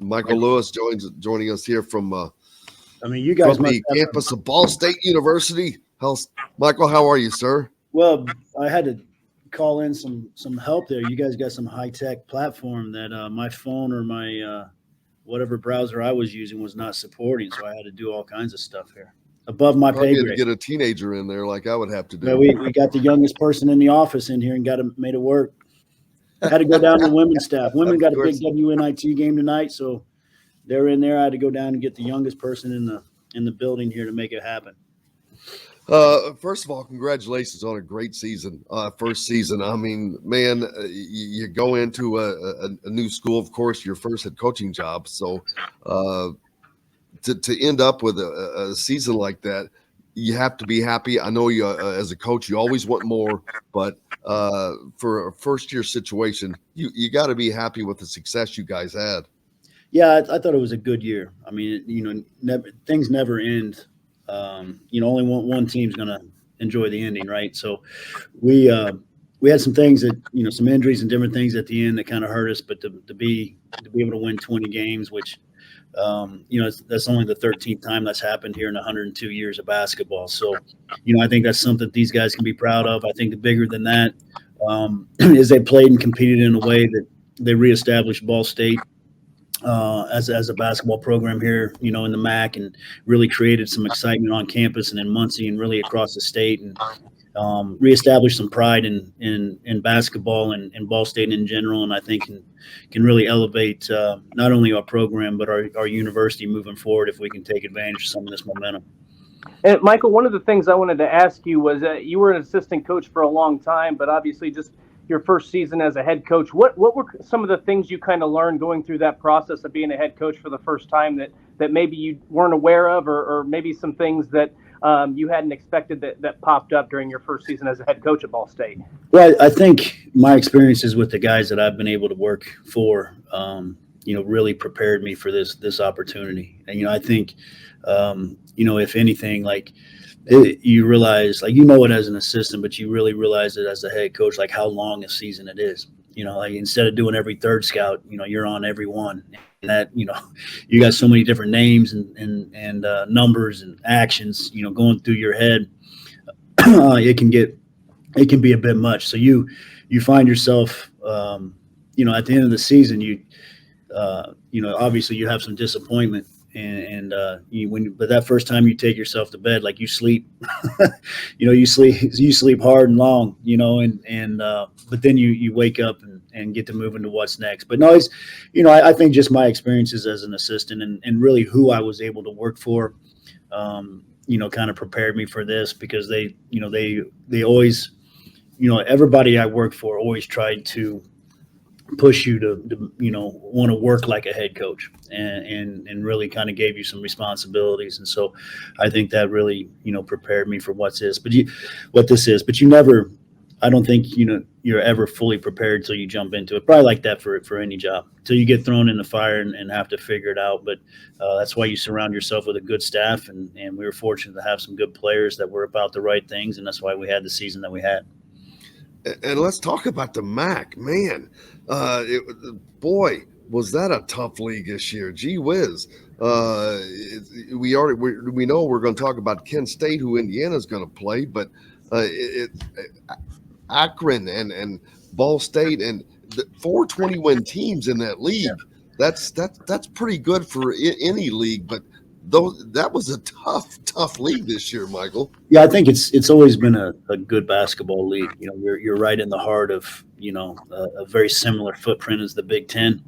Michael Lewis joining us here from you guys from the campus of Ball State University. Michael, how are you, sir? Well, I had to call in some help there. You guys got some high-tech platform that my phone or my whatever browser I was using was not supporting, so I had to do all kinds of stuff here above my pay grade. To get a teenager in there like I would have to do. Yeah, we got the youngest person in the office in here and made it work. I had to go down to the women's staff. Women got a big WNIT game tonight, so they're in there. I had to go down and get the youngest person in the building here to make it happen. First of all, congratulations on a great season, first season. I mean, man, you go into a new school, of course, your first head coaching job. So to end up with a season like that, you have to be happy. I know you, as a coach, you always want more, but for a first-year situation, you got to be happy with the success you guys had. Yeah, I thought it was a good year. I mean, things never end. Only one team's going to enjoy the ending, right? So we had some things that, some injuries and different things at the end that kind of hurt us, but to be able to win 20 games, which, that's only the 13th time that's happened here in 102 years of basketball. So, I think that's something these guys can be proud of. I think the bigger than that is they played and competed in a way that they reestablished Ball State as a basketball program here, in the MAC, and really created some excitement on campus and in Muncie and really across the state, and reestablished some pride in basketball and Ball State in general. And I think can really elevate not only our program but our university moving forward if we can take advantage of some of this momentum. And Michael, one of the things I wanted to ask you was you were an assistant coach for a long time, but obviously just your first season as a head coach. What were some of the things you kind of learned going through that process of being a head coach for the first time that maybe you weren't aware of, or maybe some things that you hadn't expected that popped up during your first season as a head coach at Ball State? Well, I think my experiences with the guys that I've been able to work for, really prepared me for this opportunity. And, I think, if anything, like, you realize, like, it as an assistant, but you really realize it as a head coach, like how long a season it is. Like, instead of doing every third scout, you're on every one. And that, you got so many different names and numbers and actions, going through your head. It can be a bit much. So you find yourself, at the end of the season, obviously you have some disappointment. But that first time you take yourself to bed, like, you sleep, you sleep hard and long, but then you wake up and get to move into what's next. But no, it's, I think just my experiences as an assistant and really who I was able to work for, kind of prepared me for this, because they always, everybody I worked for always tried to push you to want to work like a head coach and really kind of gave you some responsibilities. And so I think that really, prepared me for what this is, but you never, I don't think, you're ever fully prepared till you jump into it. Probably like that for any job, till you get thrown in the fire and have to figure it out. But that's why you surround yourself with a good staff. And we were fortunate to have some good players that were about the right things. And that's why we had the season that we had. And let's talk about the MAC, man. Boy, was that a tough league this year. Gee whiz. We know we're going to talk about Kent State, who Indiana's going to play, but Akron and Ball State and the 420-win teams in that league. That's pretty good for any league, but that was a tough league this year, Michael. Yeah, I think it's always been a good basketball league. You're right in the heart of a very similar footprint as the Big Ten.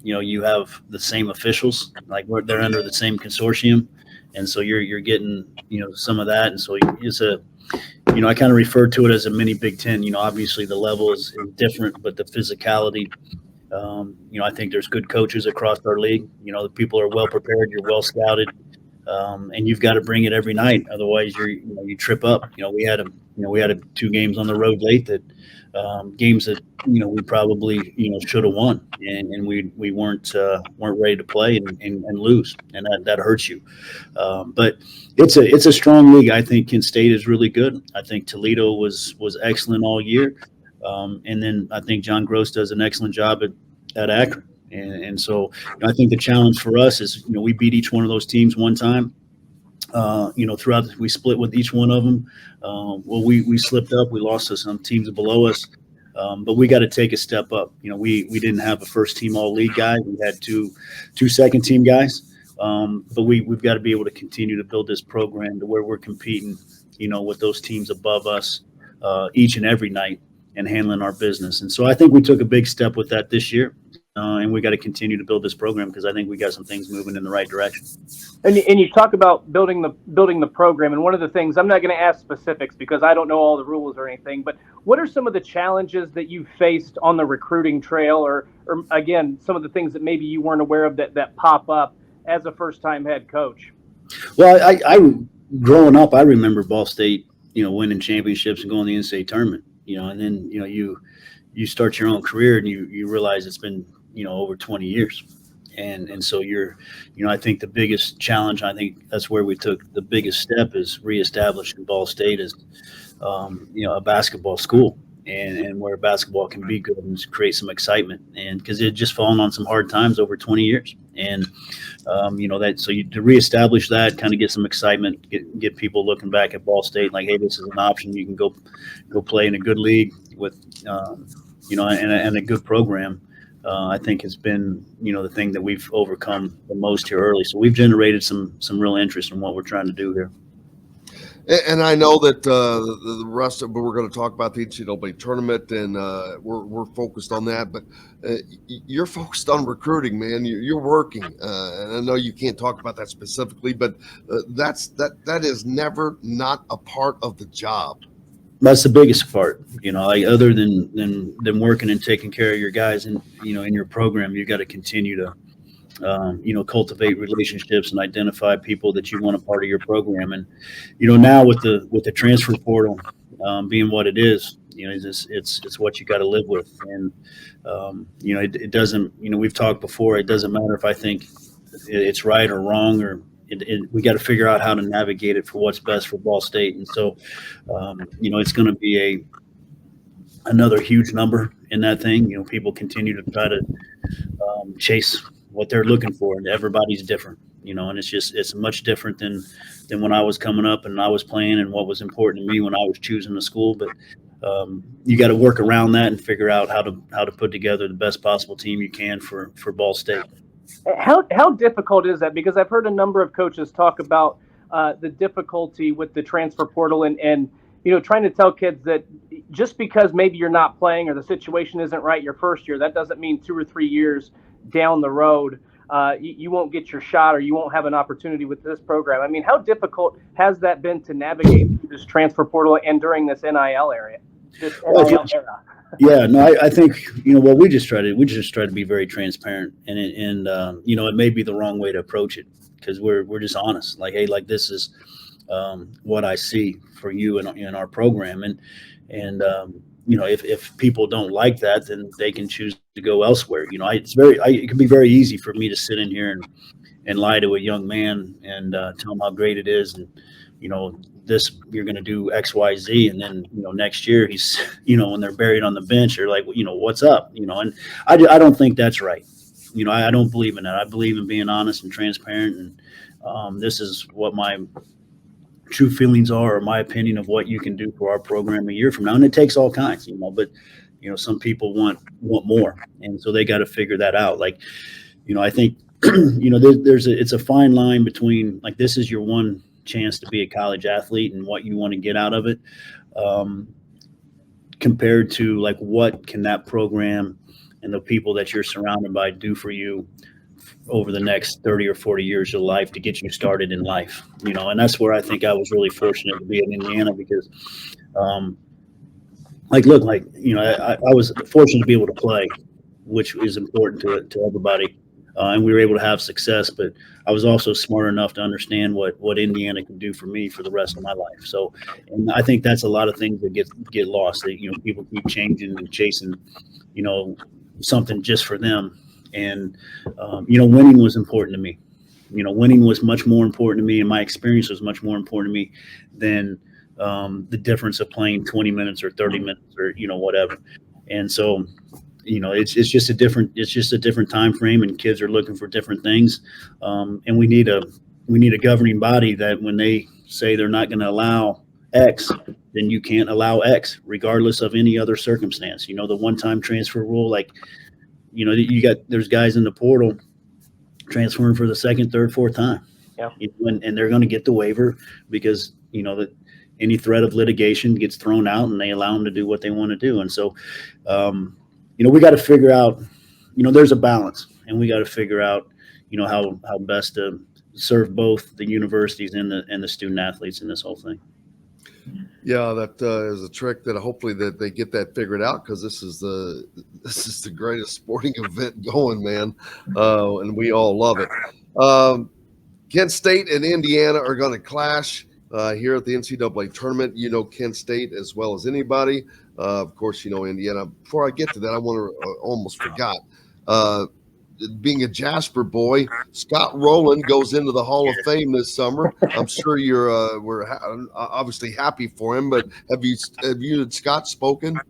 You have the same officials, like they're under the same consortium, and so you're getting some of that, and so it's I kind of refer to it as a mini Big Ten. Obviously the level is different, but the physicality. I think there's good coaches across our league. The people are well prepared. You're well scouted, and you've got to bring it every night. Otherwise, you trip up. We had 2 games on the road late that games that we probably should have won, and we weren't ready to play and lose, and that hurts you. But it's a strong league. I think Kent State is really good. I think Toledo was excellent all year. And then I think John Gross does an excellent job at Akron. And so I think the challenge for us is, we beat each one of those teams one time. Throughout we split with each one of them. We slipped up. We lost to some teams below us, but we got to take a step up. We didn't have a first team all league guy. We had two second team guys, but we've got to be able to continue to build this program to where we're competing, with those teams above us each and every night and handling our business. And so I think we took a big step with that this year. And we got to continue to build this program because I think we got some things moving in the right direction. And you talk about building the program, and one of the things, I'm not going to ask specifics because I don't know all the rules or anything, but what are some of the challenges that you faced on the recruiting trail, or again, some of the things that maybe you weren't aware of that pop up as a first-time head coach? Well, I growing up, I remember Ball State, winning championships and going to the NCAA tournament, and then you start your own career and you realize it's been over 20 years. And so I think the biggest challenge, I think that's where we took the biggest step, is reestablishing Ball State as, a basketball school and where basketball can be good and create some excitement. And because it just fallen on some hard times over 20 years. And, to reestablish that, kind of get some excitement, get people looking back at Ball State like, hey, this is an option. You can go play in a good league with, and a good program. I think has been, the thing that we've overcome the most here early. So we've generated some real interest in what we're trying to do here. And I know that the rest of, but we're going to talk about the NCAA tournament, and we're focused on that. But you're focused on recruiting, man. You're working, and I know you can't talk about that specifically, but that is never not a part of the job. That's the biggest part, like other than working and taking care of your guys and, in your program, you got to continue to, cultivate relationships and identify people that you want a part of your program. And, now with the transfer portal being what it is, it's what you got to live with. And, it doesn't, we've talked before, it doesn't matter if I think it's right or wrong, or we got to figure out how to navigate it for what's best for Ball State. And so, it's going to be another huge number in that thing. People continue to try to chase what they're looking for, and everybody's different, and it's much different than when I was coming up and I was playing and what was important to me when I was choosing the school. But you got to work around that and figure out how to put together the best possible team you can for Ball State. How difficult is that? Because I've heard a number of coaches talk about the difficulty with the transfer portal and trying to tell kids that just because maybe you're not playing or the situation isn't right your first year, that doesn't mean 2 or 3 years down the road you won't get your shot or you won't have an opportunity with this program. I mean, how difficult has that been to navigate this transfer portal and during this NIL era? Yeah, no, I think, what we just try to be very transparent, and it may be the wrong way to approach it, because we're just honest. Like, hey, like, this is what I see for you in our program. And if people don't like that, then they can choose to go elsewhere. It can be very easy for me to sit in here and lie to a young man and tell him how great it is. And, this, you're going to do X, Y, Z. And then, next year he's, when they're buried on the bench, you're like, what's up? And I don't think that's right. I don't believe in that. I believe in being honest and transparent. And this is what my true feelings are, or my opinion of what you can do for our program a year from now. And it takes all kinds, but, some people want more. And so they got to figure that out. Like, I think, it's a fine line between, like, this is your one chance to be a college athlete and what you want to get out of it, compared to, like, what can that program and the people that you're surrounded by do for you over the next 30 or 40 years of life to get you started in life, and that's where I think I was really fortunate to be in Indiana, because I was fortunate to be able to play, which is important to everybody. And we were able to have success, but I was also smart enough to understand what Indiana could do for me for the rest of my life. So, and I think that's a lot of things that get lost. That people keep changing and chasing, something just for them. And winning was important to me. Winning was much more important to me, and my experience was much more important to me than the difference of playing 20 minutes or 30 minutes or whatever. And so, it's just a different time frame, and kids are looking for different things. And we need a governing body that when they say they're not going to allow X, then you can't allow X regardless of any other circumstance. The one-time transfer rule, like, there's guys in the portal transferring for the second, third, fourth time. Yeah. And they're going to get the waiver because, that any threat of litigation gets thrown out and they allow them to do what they want to do. And so, we got to figure out, there's a balance, and we got to figure out, how best to serve both the universities and the student athletes in this whole thing. Yeah, that is a trick that hopefully that they get that figured out, because this is the greatest sporting event going, man, and we all love it. Kent State and Indiana are going to clash here at the NCAA tournament. Kent State as well as anybody. Of course, Indiana. Before I get to that, I want to almost forgot. Being a Jasper boy, Scott Rowland goes into the Hall of Fame this summer. I'm sure we're obviously happy for him, but have you and Scott spoken?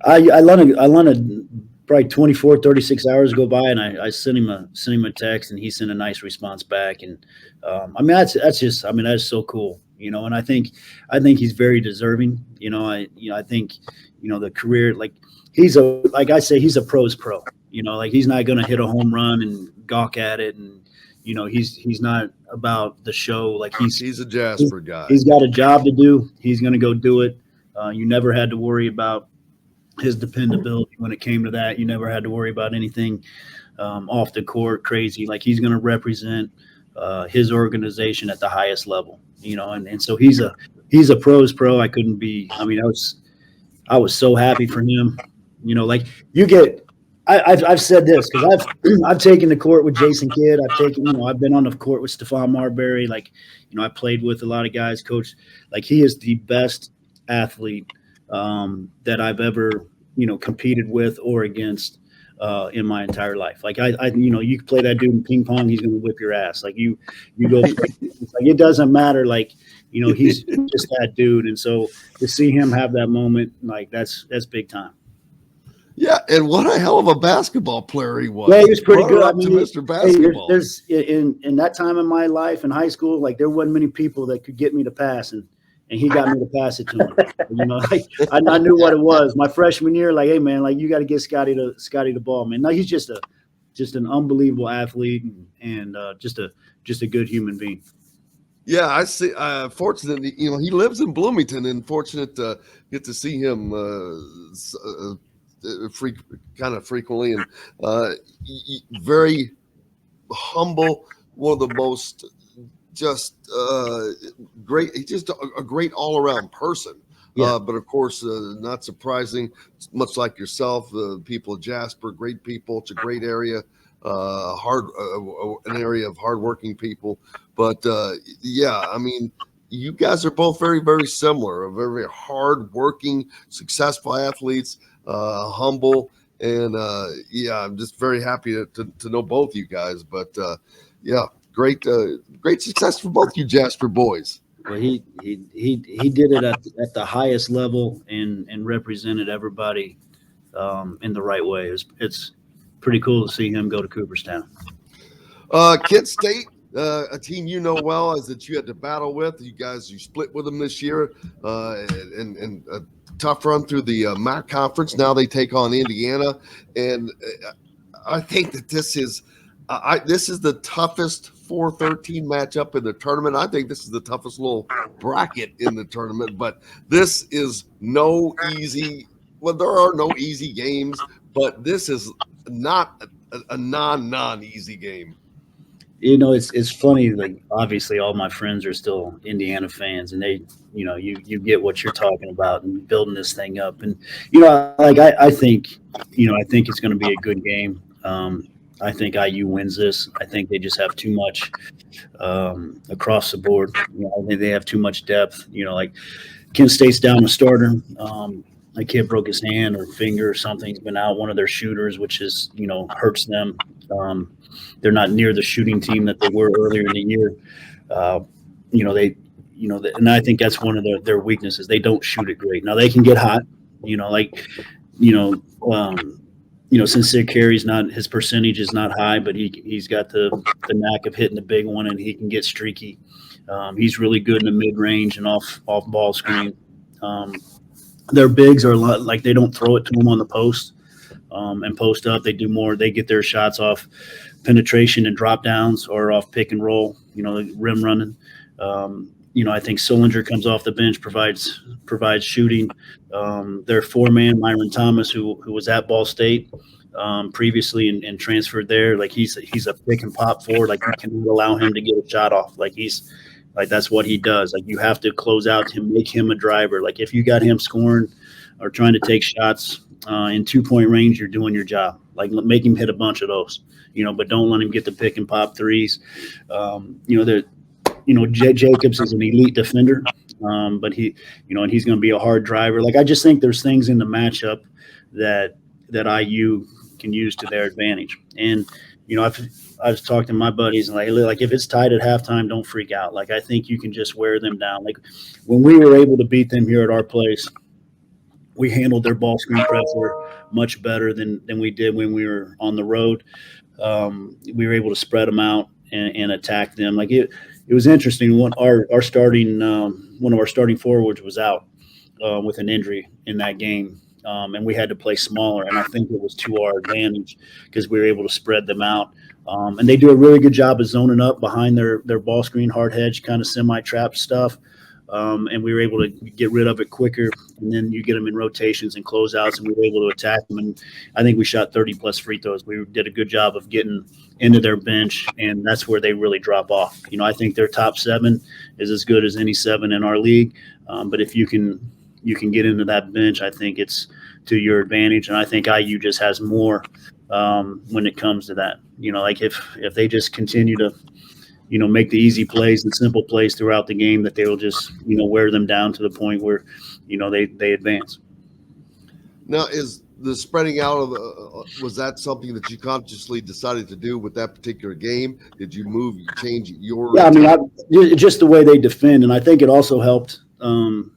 I let it probably 24, 36 hours go by, and I sent him a text, and he sent a nice response back. And that's so cool, and I think he's very deserving. I think, the career, like he's a pro's pro. He's not going to hit a home run and gawk at it, and he's not about the show. Like he's a Jasper guy. He's got a job to do. He's going to go do it. You never had to worry about his dependability when it came to that. You never had to worry about anything off the court crazy. Like, he's going to represent his organization at the highest level. And so he's a pro's pro. I couldn't be. I was so happy for him. Like, you get. I've said this because I've taken the court with Jason Kidd. I've been on the court with Stephon Marbury. Like, I played with a lot of guys, coach. Like, he is the best athlete that I've ever, competed with or against in my entire life. Like, you can play that dude in ping pong, he's going to whip your ass. Like, you go, it's like, it doesn't matter. Like, he's just that dude. And so to see him have that moment, like, that's big time. Yeah, and what a hell of a basketball player he was. Yeah, he was pretty good. Mr. Basketball. There's in that time in my life in high school, like, there wasn't many people that could get me to pass, and he got me to pass it to him. I knew what it was. My freshman year, like, hey man, like, you got to get Scotty the ball, man. No, he's just an unbelievable athlete and just a good human being. Yeah, I see. Fortunately, he lives in Bloomington, and fortunate to get to see him kind of frequently, and very humble, one of the most just great. He's just a great all-around person. Yeah. But of course, not surprising, much like yourself, the people of Jasper, great people. It's a great area, an area of hardworking people. But you guys are both very, very similar, very hardworking, successful athletes. Humble, and I'm just very happy to know both you guys. But great success for both you Jasper boys. Well, he did it at the highest level and represented everybody in the right way. It's pretty cool to see him go to Cooperstown. Kent State, a team well, is that you had to battle with. You split with them this year, and tough run through the MAC conference. Now they take on Indiana, and I think that this is the toughest 4-13 matchup in the tournament. I think this is the toughest little bracket in the tournament, but this is no easy. Well, there are no easy games, but this is not a non-easy game. It's funny. Like, obviously, all my friends are still Indiana fans, and they, you get what you're talking about and building this thing up. And I think it's going to be a good game. I think IU wins this. I think they just have too much across the board. I think they have too much depth. Like, Kent State's down a starter. That kid broke his hand or finger or something. He's been out, one of their shooters, which is, hurts them. They're not near the shooting team that they were earlier in the year. And I think that's one of their weaknesses. They don't shoot it great. Now they can get hot, sincere carries, not his percentage is not high, but he's got the knack of hitting the big one, and he can get streaky. He's really good in the mid range and off ball screen. Their bigs are a lot like they don't throw it to him on the post and post up. They do more. They get their shots off penetration and drop downs or off pick and roll. Rim running. I think Solinger comes off the bench, provides shooting. Their four-man, Myron Thomas, who was at Ball State previously and transferred there, like he's a pick and pop forward. Like you cannot allow him to get a shot off. Like that's what he does. Like you have to close out to make him a driver. Like if you got him scoring or trying to take shots in 2-point range, you're doing your job. Like make him hit a bunch of those, but don't let him get the pick and pop threes. Jay Jacobs is an elite defender, but and he's going to be a hard driver. Like I just think there's things in the matchup that IU can use to their advantage. And I've talked to my buddies and like if it's tied at halftime, don't freak out. Like I think you can just wear them down. Like when we were able to beat them here at our place, we handled their ball screen pressure much better than we did when we were on the road. We were able to spread them out and attack them. Like it was interesting. One of our starting forwards was out with an injury in that game, and we had to play smaller. And I think it was to our advantage because we were able to spread them out. And they do a really good job of zoning up behind their ball screen, hard hedge, kind of semi-trap stuff. And we were able to get rid of it quicker. And then you get them in rotations and closeouts, and we were able to attack them. And I think we shot 30-plus free throws. We did a good job of getting into their bench, and that's where they really drop off. I think their top 7 is as good as any 7 in our league. But if you can get into that bench, I think it's to your advantage. And I think IU just has more when it comes to that. Like if they just continue to make the easy plays and simple plays throughout the game, that they will just, wear them down to the point where, they advance. Now, is the spreading out of was that something that you consciously decided to do with that particular game? Did you change your? Yeah, I mean, just the way they defend. And I think it also helped, when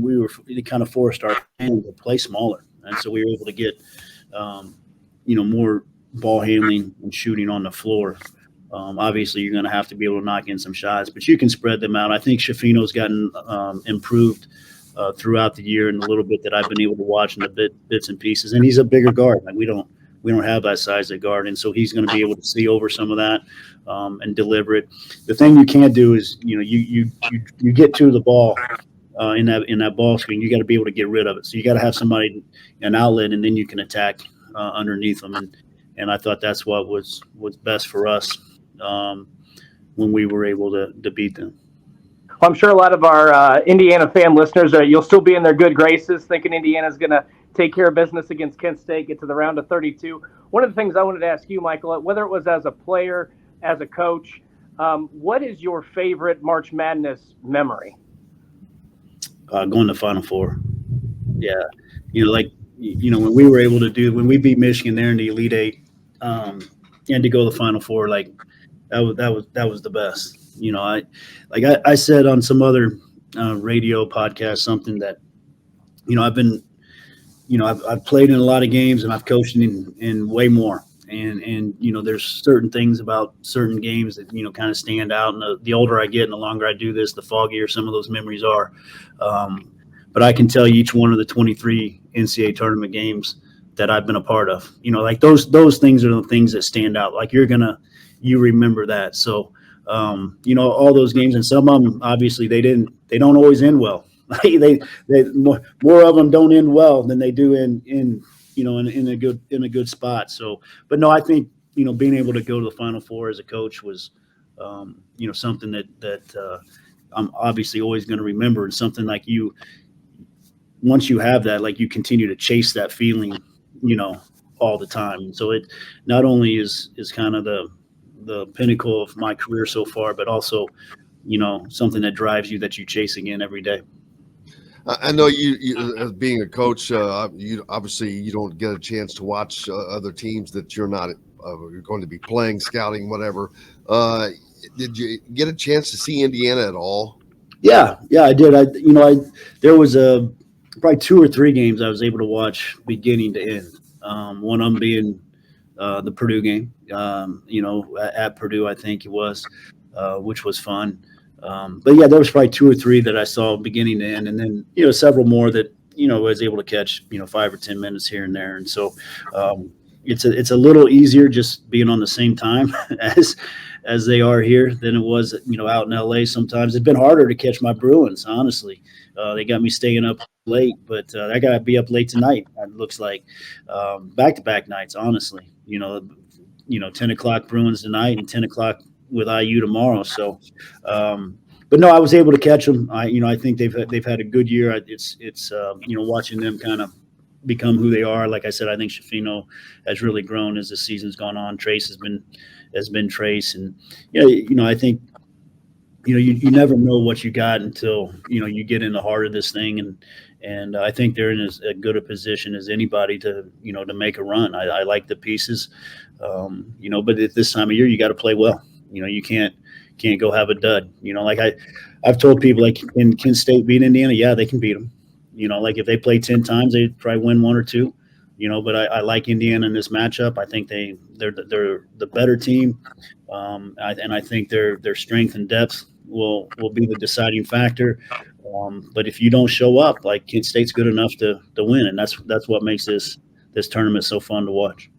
we were kind of forced our hand to play smaller. And so we were able to get, more ball handling and shooting on the floor. Obviously, you're going to have to be able to knock in some shots, but you can spread them out. I think Shafino's gotten improved throughout the year, and a little bit that I've been able to watch in the bits and pieces. And he's a bigger guard. Like we don't have that size at guard, and so he's going to be able to see over some of that and deliver it. The thing you can't do is you get to the ball in that ball screen. You got to be able to get rid of it. So you got to have somebody an outlet, and then you can attack underneath them. And I thought that's what was best for us when we were able to beat them. Well, I'm sure a lot of our Indiana fan listeners, you'll still be in their good graces thinking Indiana's going to take care of business against Kent State, get to the round of 32. One of the things I wanted to ask you, Michael, whether it was as a player, as a coach, what is your favorite March Madness memory? Going to Final Four. Yeah. When we were able to when we beat Michigan there in the Elite Eight, and to go to the Final Four, like that was the best. I said on some other radio podcast something that, I've played in a lot of games and I've coached in way more. And there's certain things about certain games that, kind of stand out. And the older I get and the longer I do this, the foggier some of those memories are. But I can tell you each one of the 23 NCAA tournament games that I've been a part of, like those things are the things that stand out. Like you remember that. So, all those games, and some of them, obviously they don't always end well. they more of them don't end well than they do in a good spot. So, but no, I think, being able to go to the Final Four as a coach was, something that I'm obviously always going to remember, and something like once you have that, like you continue to chase that feeling, all the time. So it not only is kind of the pinnacle of my career so far, but also, something that drives you, that you chase again every day. I know you as being a coach, you obviously you don't get a chance to watch other teams that you're not you're going to be playing, scouting, whatever. Did you get a chance to see Indiana at all? Yeah, I did. There was probably 2 or 3 games I was able to watch beginning to end. One of them being the Purdue game, at Purdue, I think it was, which was fun. But yeah, there was probably two or three that I saw beginning to end, and then several more that was able to catch 5 or 10 minutes here and there, and so it's a little easier just being on the same time as they are here than it was out in LA. Sometimes it's been harder to catch my Bruins, honestly. They got me staying up late, but I got to be up late tonight. It looks like back-to-back nights, honestly. 10 o'clock Bruins tonight and 10 o'clock with IU tomorrow. So, but no, I was able to catch them. I think they've had a good year. It's watching them kind of become who they are. Like I said, I think Shafino has really grown as the season's gone on. Trace has been Trace, and I think you never know what you got until you get in the heart of this thing, and I think they're in as good a position as anybody to to make a run. I like the pieces, but at this time of year you got to play well. You can't go have a dud. Like I've told people, like, can Kent State beat Indiana? Yeah, they can beat them. Like if they play 10 times, they'd probably win one or two. But I like Indiana in this matchup. I think they're the better team, and I think their strength and depth will be the deciding factor. But if you don't show up, like, Kent State's good enough to win, and that's what makes this tournament so fun to watch.